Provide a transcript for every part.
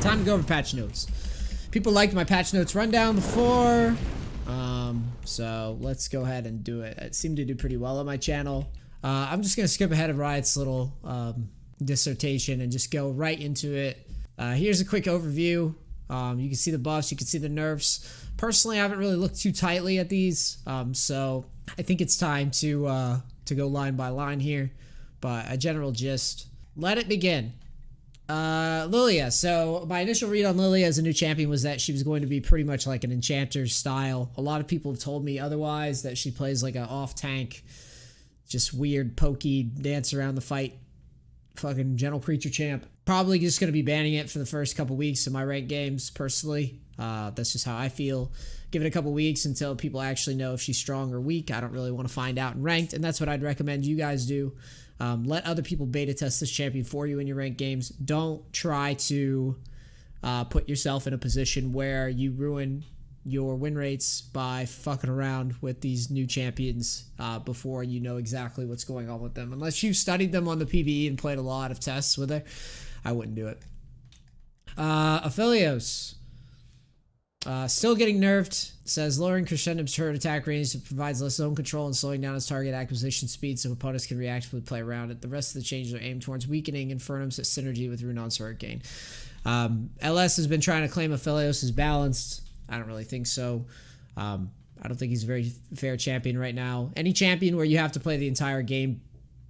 time to go over patch notes. People liked my patch notes rundown before, so let's go ahead and do it. It seemed to do pretty well on my channel. I'm just gonna skip ahead of Riot's little dissertation and just go right into it. Here's a quick overview. You can see the buffs, you can see the nerfs. Personally, I haven't really looked too tightly at these, so I think it's time to go line by line here. But a general gist, let it begin. Lilia. So my initial read on Lilia as a new champion was that she was going to be pretty much like an enchanter style. A lot of people have told me otherwise, that she plays like an off tank, just weird pokey dance around the fight, fucking gentle creature champ. Probably just going to be banning it for the first couple weeks of my ranked games personally. That's just how I feel. Give it a couple weeks until people actually know if she's strong or weak. I don't really want to find out in ranked, and that's what I'd recommend you guys do. Let other people beta test this champion for you in your ranked games. Don't try to put yourself in a position where you ruin your win rates by fucking around with these new champions before you know exactly what's going on with them. Unless you've studied them on the PvE and played a lot of tests with her, I wouldn't do it. Aphelios. Still getting nerfed. Says lowering Crescendo's turret attack range provides less zone control and slowing down its target acquisition speed so opponents can reactively play around it. The rest of the changes are aimed towards weakening Infernum's synergy with Runon's Hurricane. LS has been trying to claim Aphelios is balanced. I don't really think so. I don't think he's a very fair champion right now. Any champion where you have to play the entire game,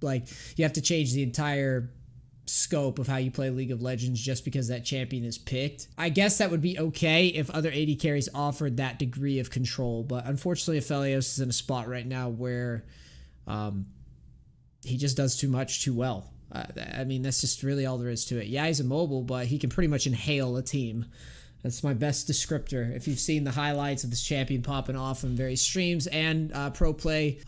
like you have to change the entire scope of how you play League of Legends just because that champion is picked. I guess that would be okay if other AD carries offered that degree of control, but unfortunately Aphelios is in a spot right now where he just does too much too well. I mean, that's just really all there is to it. Yeah, he's immobile, but he can pretty much inhale a team. That's my best descriptor. If you've seen the highlights of this champion popping off in various streams and pro play,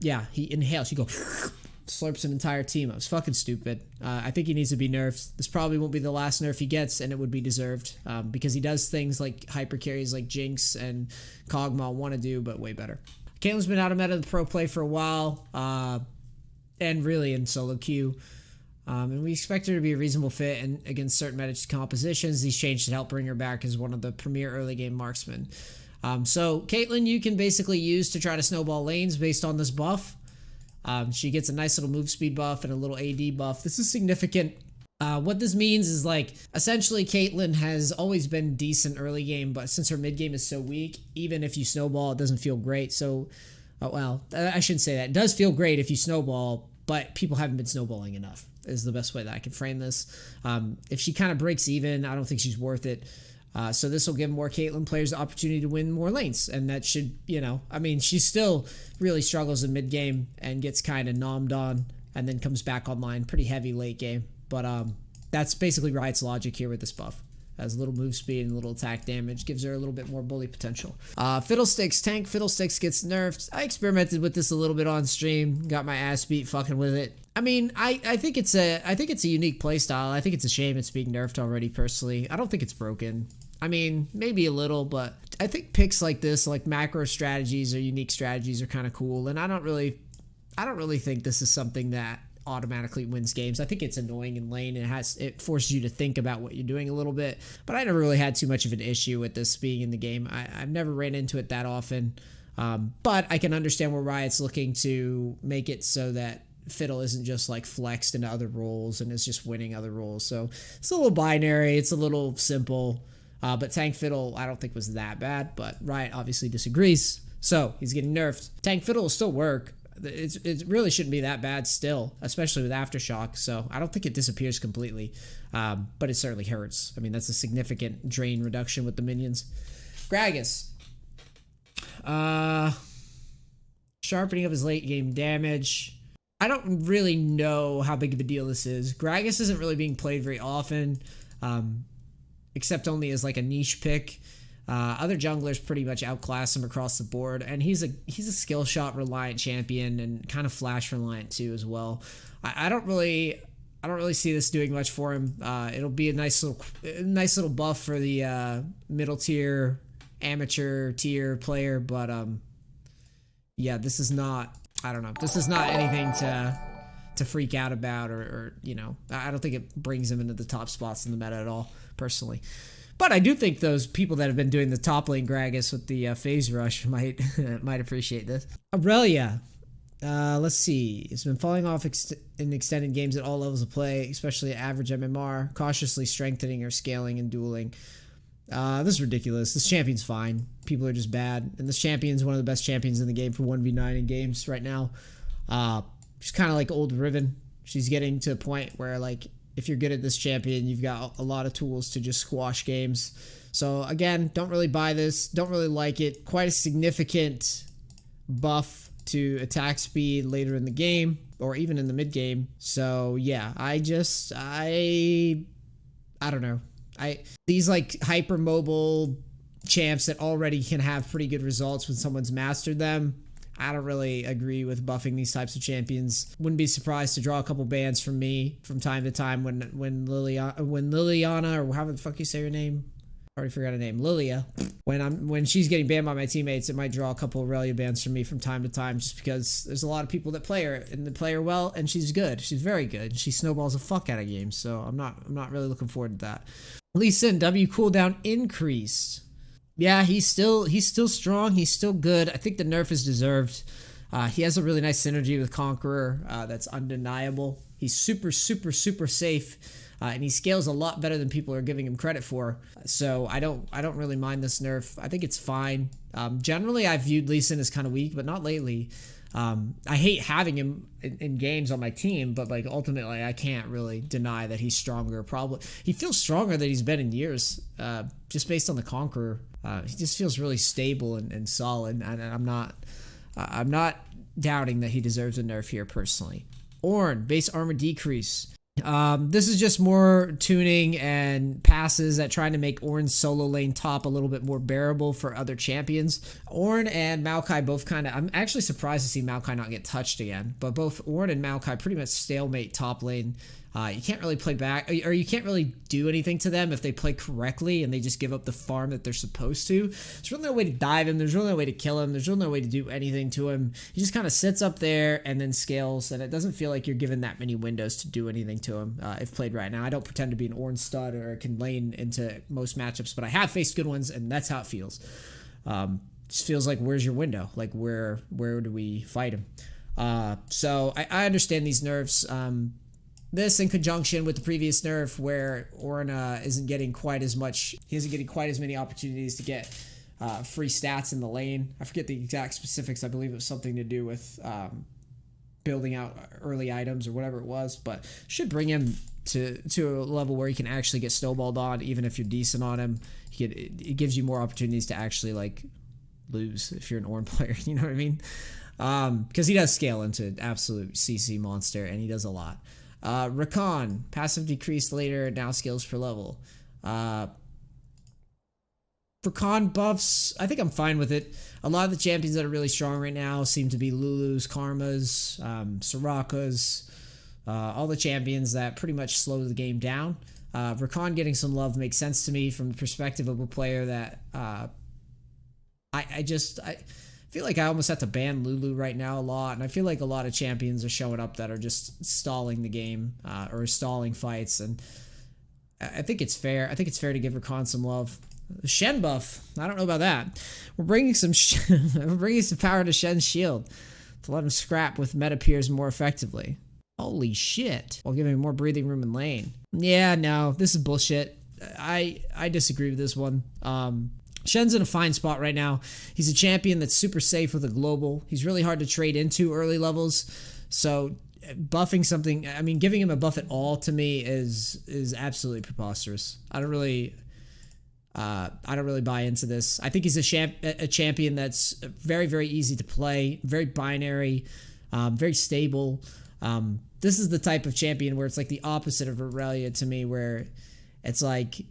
yeah, he inhales. He goes slurps an entire team up. It's fucking stupid. I think he needs to be nerfed. This probably won't be the last nerf he gets, and it would be deserved because he does things like hyper carries like Jinx and Kog'Maw want to do, but way better. Caitlyn's been out of meta the pro play for a while, and really in solo queue. And we expect her to be a reasonable fit and against certain meta compositions. These changes should help bring her back as one of the premier early game marksmen. So Caitlyn, you can basically use to try to snowball lanes based on this buff. She gets a nice little move speed buff and a little AD buff. This is significant. What this means is like essentially Caitlyn has always been decent early game, but since her mid game is so weak, even if you snowball, it doesn't feel great. So, well, I shouldn't say that. It does feel great if you snowball, but people haven't been snowballing enough is the best way that I can frame this. If she kind of breaks even, I don't think she's worth it. So this will give more Caitlyn players the opportunity to win more lanes. And that should, you know, I mean, she still really struggles in mid game and gets kind of nommed on and then comes back online pretty heavy late game. But that's basically Riot's logic here with this buff. Has a little move speed and a little attack damage. Gives her a little bit more bully potential. Fiddlesticks. Tank Fiddlesticks gets nerfed. I experimented with this a little bit on stream. Got my ass beat fucking with it. I mean, I think it's a unique playstyle. I think it's a shame it's being nerfed already personally. I don't think it's broken. I mean, maybe a little, but I think picks like this, like macro strategies or unique strategies are kind of cool. And I don't really think this is something that automatically wins games. I think it's annoying in lane and it forces you to think about what you're doing a little bit, but I never really had too much of an issue with this being in the game. I've never ran into it that often, but I can understand where Riot's looking to make it so that Fiddle isn't just like flexed into other roles and is just winning other roles. So it's a little binary, it's a little simple, but Tank Fiddle I don't think was that bad, but Riot obviously disagrees, so he's getting nerfed. Tank Fiddle will still work. It really shouldn't be that bad still, especially with Aftershock, so I don't think it disappears completely, but it certainly hurts. I mean, that's a significant drain reduction with the minions. Gragas. Sharpening of his late game damage. I don't really know how big of a deal this is. Gragas isn't really being played very often, except only as like a niche pick. Other junglers pretty much outclass him across the board, and he's a skill shot reliant champion and kind of flash reliant too as well. I don't really see this doing much for him. It'll be a nice little buff for the middle tier, amateur tier player, but yeah, this is not. I don't know. This is not anything to freak out about, or you know, I don't think it brings him into the top spots in the meta at all. personally. But I do think those people that have been doing the top lane Gragas with the phase rush might appreciate this. Aurelia. Let's see. It's been falling off in extended games at all levels of play, especially at average MMR, cautiously strengthening or scaling and dueling. This is ridiculous. This champion's fine. People are just bad. And this champion's one of the best champions in the game for 1v9 in games right now. She's kind of like old Riven. She's getting to a point where, like, if you're good at this champion, you've got a lot of tools to just squash games. So, again, don't really buy this. Don't really like it. Quite a significant buff to attack speed later in the game, or even in the mid game. So, yeah, I don't know. These like hyper mobile champs that already can have pretty good results when someone's mastered them, I don't really agree with buffing these types of champions. Wouldn't be surprised to draw a couple bans from me from time to time when Liliana, or however the fuck you say her name, I already forgot her name, Lilia. When she's getting banned by my teammates, it might draw a couple Aurelia bans from me from time to time, just because there's a lot of people that play her and that play her well, and she's good. She's very good. She snowballs the fuck out of games, so I'm not really looking forward to that. Lee Sin, W cooldown increased. Yeah, he's still strong. He's still good. I think the nerf is deserved. He has a really nice synergy with Conqueror that's undeniable. He's super safe, and he scales a lot better than people are giving him credit for. So I don't really mind this nerf. I think it's fine. Generally, I've viewed Lee Sin as kind of weak, but not lately. I hate having him in games on my team, but like ultimately I can't really deny that he's stronger. Probably he feels stronger than he's been in years, just based on the Conqueror. He just feels really stable and solid, and I'm not doubting that he deserves a nerf here personally. Ornn, base armor decrease. This is just more tuning and passes at trying to make Ornn's solo lane top a little bit more bearable for other champions. Ornn and Maokai both kind of, I'm actually surprised to see Maokai not get touched again, but both Ornn and Maokai pretty much stalemate top lane. You can't really play back, or you can't really do anything to them if they play correctly and they just give up the farm that they're supposed to. There's really no way to dive him. There's really no way to kill him. There's really no way to do anything to him. He just kind of sits up there and then scales, and it doesn't feel like you're given that many windows to do anything to him if played right now. I don't pretend to be an Ornn stud or can lane into most matchups, but I have faced good ones, and that's how it feels. Just feels like, where's your window? Like, where do we fight him? So I understand these nerfs. This in conjunction with the previous nerf where Ornn isn't getting quite as much, he isn't getting quite as many opportunities to get free stats in the lane. I forget the exact specifics. I believe it was something to do with building out early items or whatever it was, but should bring him to a level where he can actually get snowballed on, even if you're decent on him. It gives you more opportunities to actually like lose if you're an Ornn player, you know what I mean? Because he does scale into absolute CC monster, and he does a lot. Rakan, passive decreased later, now skills per level. Rakan buffs, I think I'm fine with it. A lot of the champions that are really strong right now seem to be Lulu's, Karma's, Soraka's, all the champions that pretty much slow the game down. Rakan getting some love makes sense to me from the perspective of a player that I feel like I almost have to ban Lulu right now a lot, and I feel like a lot of champions are showing up that are just stalling the game or stalling fights, and I think it's fair. I think it's fair to give Rakan some love. The Shen buff, I don't know about that. We're bringing some power to Shen's shield to let him scrap with meta peers more effectively. Holy shit! While giving him more breathing room in lane. Yeah, no, this is bullshit. I disagree with this one. Shen's in a fine spot right now. He's a champion that's super safe with a global. He's really hard to trade into early levels. So buffing something, I mean, giving him a buff at all to me is absolutely preposterous. I don't really buy into this. I think he's a champion that's very, very easy to play, very binary, very stable. This is the type of champion where it's like the opposite of Aurelia to me, where it's like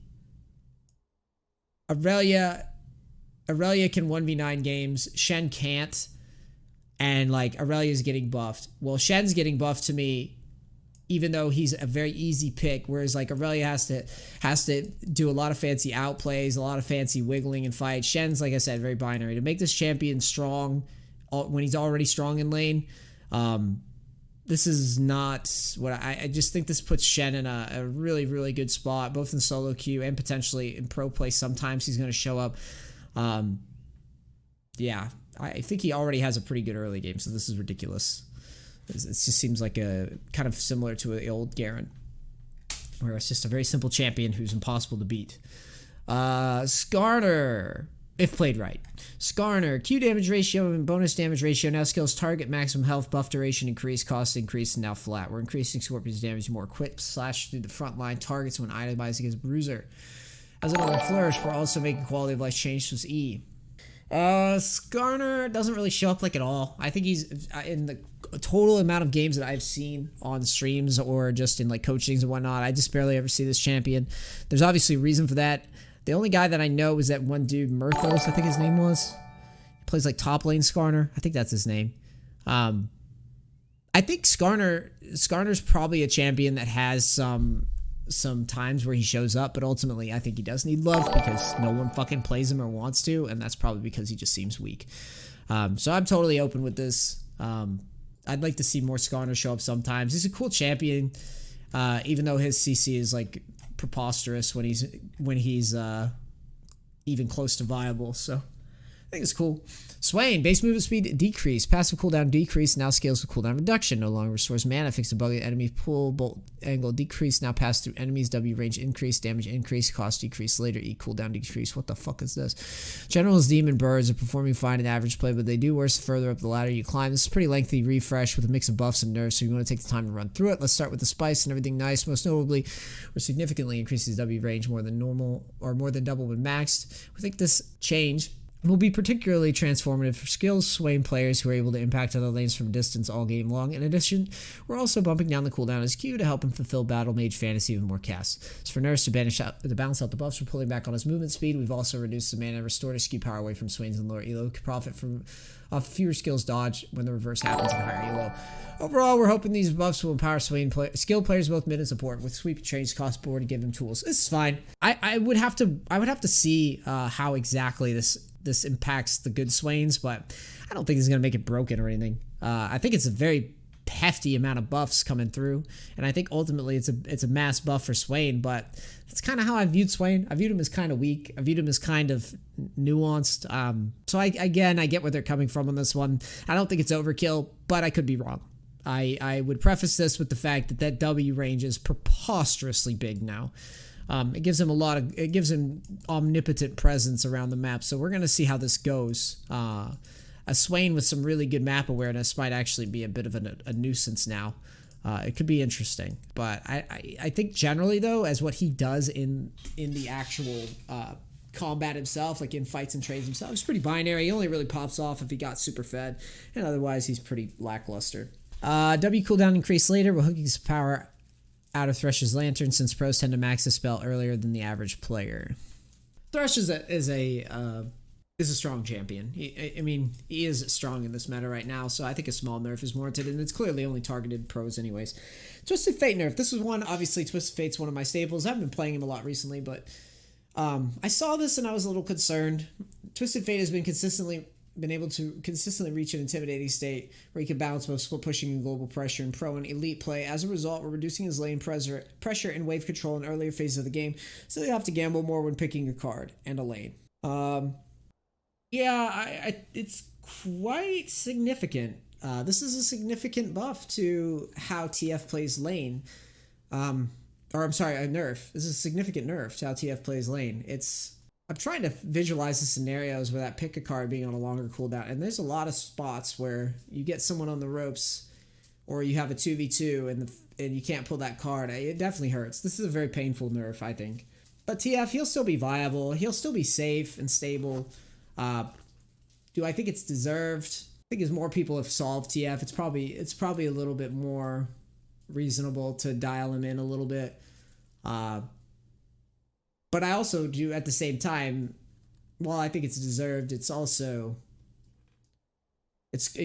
Aurelia can 1v9 games, Shen can't, and like Aurelia's getting buffed. Well, Shen's getting buffed to me, even though he's a very easy pick, whereas like Aurelia has to do a lot of fancy outplays, a lot of fancy wiggling and fights. Shen's, like I said, very binary. To make this champion strong when he's already strong in lane, This is not what I just think this puts Shen in a really, really good spot, both in solo queue and potentially in pro play. Sometimes he's going to show up. Yeah, I think he already has a pretty good early game, so this is ridiculous. It just seems like a kind of similar to the old Garen, where it's just a very simple champion who's impossible to beat. Skarner, if played right. Skarner, Q damage ratio and bonus damage ratio. Now skills target, maximum health, buff duration increase, cost increase, and now flat. We're increasing Scorpion's damage more quick, slash through the front line targets when itemized against Bruiser. As another flourish, we're also making quality of life change to his E. Skarner doesn't really show up like at all. I think he's in the total amount of games that I've seen on streams or just in like coachings and whatnot. I just barely ever see this champion. There's obviously a reason for that. The only guy that I know is that one dude, Murthos, I think his name was. He plays like top lane Skarner. I think that's his name. I think Skarner's probably a champion that has some times where he shows up, but ultimately I think he does need love because no one fucking plays him or wants to, and that's probably because he just seems weak. So I'm totally open with this. I'd like to see more Skarner show up sometimes. He's a cool champion, even though his CC is like preposterous when he's even close to viable. So I think it's cool. Swain, base movement speed decrease, passive cooldown decrease, now scales with cooldown reduction, no longer restores mana, fixed above the enemy pull, bolt angle decrease, now pass through enemies, W range increase, damage increase, cost decrease later, E cooldown decrease. What the fuck is this? General's demon birds are performing fine in average play, but they do worse the further up the ladder you climb. This is a pretty lengthy refresh with a mix of buffs and nerfs, so you want to take the time to run through it. Let's start with the spice and everything nice. Most notably, we're significantly increasing W range more than normal, or more than double when maxed. We think this change will be particularly transformative for skills Swain players who are able to impact other lanes from distance all game long. In addition, we're also bumping down the cooldown as Q to help him fulfill Battle Mage fantasy with more casts. As for nerfs to balance out the buffs, we're pulling back on his movement speed. We've also reduced the mana restored to Q power away from Swains and lower elo. Could profit from fewer skills dodge when the reverse happens in higher elo. Overall, we're hoping these buffs will empower Swain skill players both mid and support with sweep change cost board to give them tools. This is fine. I would have to see how exactly this impacts the good Swains, but I don't think it's going to make it broken or anything. I think it's a very hefty amount of buffs coming through, and I think ultimately it's a mass buff for Swain, but that's kind of how I viewed Swain. I viewed him as kind of weak. I viewed him as kind of nuanced. So I get where they're coming from on this one. I don't think it's overkill, but I could be wrong. I would preface this with the fact that W range is preposterously big now. It gives him omnipotent presence around the map. So we're going to see how this goes. A Swain with some really good map awareness might actually be a bit of a nuisance now. It could be interesting. But I think generally, though, as what he does in the actual combat himself, like in fights and trades himself, it's pretty binary. He only really pops off if he got super fed. And otherwise, he's pretty lackluster. W cooldown increase later. We're hooking his power out of Thresh's Lantern since pros tend to max the spell earlier than the average player. Thresh is a strong champion. He is strong in this meta right now, so I think a small nerf is warranted, and it's clearly only targeted pros anyways. Twisted Fate nerf. This was one, obviously Twisted Fate's one of my staples. I haven't been playing him a lot recently, but I saw this and I was a little concerned. Twisted Fate has been able to consistently reach an intimidating state where he can balance both split pushing and global pressure in pro and elite play. As a result, we're reducing his lane pressure and wave control in earlier phases of the game, so you have to gamble more when picking a card and a lane. It's quite significant. This is a significant buff to how TF plays lane. A nerf. This is a significant nerf to how TF plays lane. I'm trying to visualize the scenarios where that pick a card being on a longer cooldown, and there's a lot of spots where you get someone on the ropes or you have a 2v2 and you can't pull that card. It definitely hurts. This is a very painful nerf, I think. But TF, he'll still be viable. He'll still be safe and stable. Do I think it's deserved? I think as more people have solved TF, it's probably a little bit more reasonable to dial him in a little bit. But I also do, at the same time, while I think it's deserved, it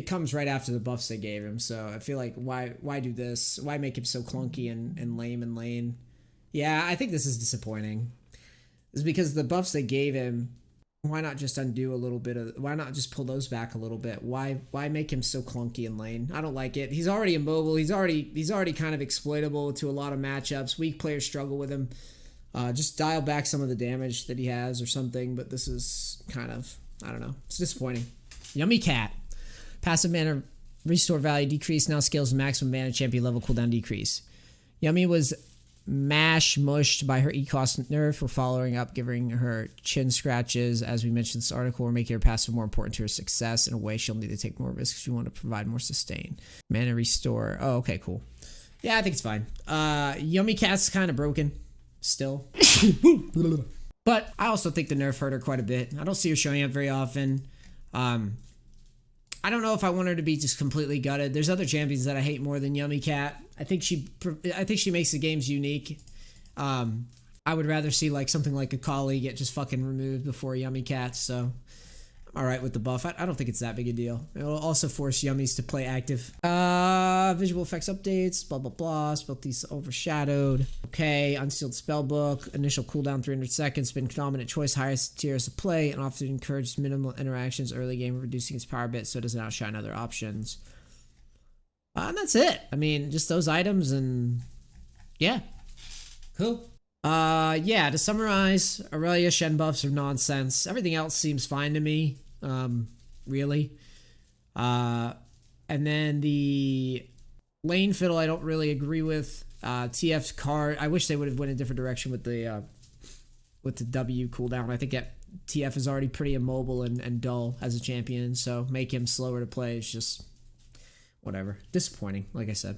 comes right after the buffs they gave him. So I feel like why do this? Why make him so clunky and lame in lane? Yeah, I think this is disappointing. It's because the buffs they gave him Why not just undo a little bit of, why not just pull those back a little bit? Why make him so clunky in lane? I don't like it. He's already immobile. He's already kind of exploitable to a lot of matchups. Weak players struggle with him. Just dial back some of the damage that he has or something, but this is kind of, I don't know. It's disappointing. Yuumi Cat. Passive mana restore value decrease, now scales maximum mana champion level cooldown decrease. Yuumi was mushed by her E-cost nerf for following up, giving her chin scratches. As we mentioned in this article, we're making her passive more important to her success. In a way, she'll need to take more risks if you want to provide more sustain. Mana restore. Oh, okay, cool. Yeah, I think it's fine. Yuumi Cat's kind of broken still. But I also think the nerf hurt her quite a bit. I don't see her showing up very often. I don't know if I want her to be just completely gutted. There's other champions that I hate more than Yuumi Cat. I think she makes the games unique. I would rather see like something like a Kali get just fucking removed before Yuumi Cat. So I'm alright with the buff. I don't think it's that big a deal. It will also force Yummies to play active. Visual effects updates, blah blah blah. Spellpiece overshadowed. Okay, unsealed spellbook. Initial cooldown 300 seconds. Been dominant choice, highest tiers of play, and often encourages minimal interactions early game, reducing its power bit so it doesn't outshine other options. And that's it. I mean, just those items, and yeah, cool. Yeah, to summarize, Aurelia Shen buffs are nonsense. Everything else seems fine to me, really. And then the lane fiddle I don't really agree with. TF's card, I wish they would have went a different direction with the W cooldown. I think that TF is already pretty immobile and dull as a champion, so make him slower to play is just whatever. Disappointing, like I said.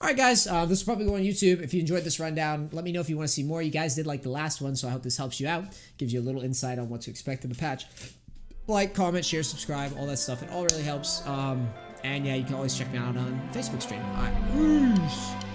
Alright guys, this will probably go on YouTube. If you enjoyed this rundown, let me know if you want to see more. You guys did like the last one, so I hope this helps you out. Gives you a little insight on what to expect in the patch. Like, comment, share, subscribe, all that stuff. It all really helps. And yeah, you can always check me out on Facebook stream. Alright.